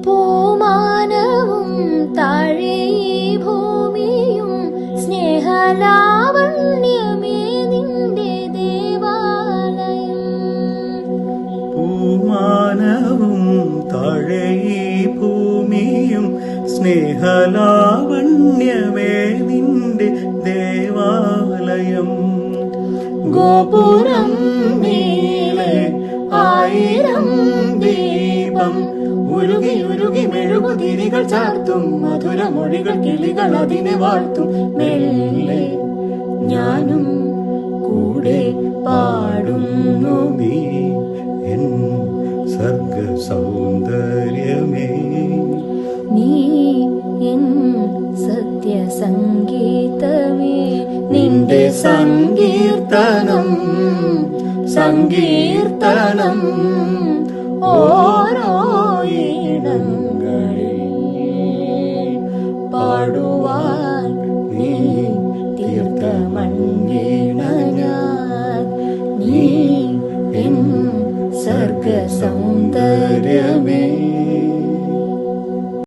പൂമാനവും താഴെ ഭൂമിയും സ്നേഹലാവണ്യമേ നിന്റെ ദേവാലയം. പൂമാനവും താഴെ ഭൂമിയും സ്നേഹലാവണ്യമേ നിന്റെ ദേവാലയം. ഗോപുരം നീളെ 1000 ദീപം ഉരുകി ഉരുകി മെഴുകുതിരികൾ ചാർത്തും മധുരമൊഴികൾ കിളികൾ അതിനെ വാഴ്ത്തും. മെല്ലെ ഞാനും കൂടെ പാടുന്നു നീ എൻ സർഗ സൗന്ദര്യമേ. നീ എൻ സത്യസംഗീതമേ. നിന്റെ സങ്കീർത്തനം സങ്കീർത്തനം ഓരോ ഇടങ്ങളിൽ പാടുവാൻ നീ തീർത്ത മൺവീണ ഞാൻ. നീ എൻ സർഗ സൗന്ദര്യമേ.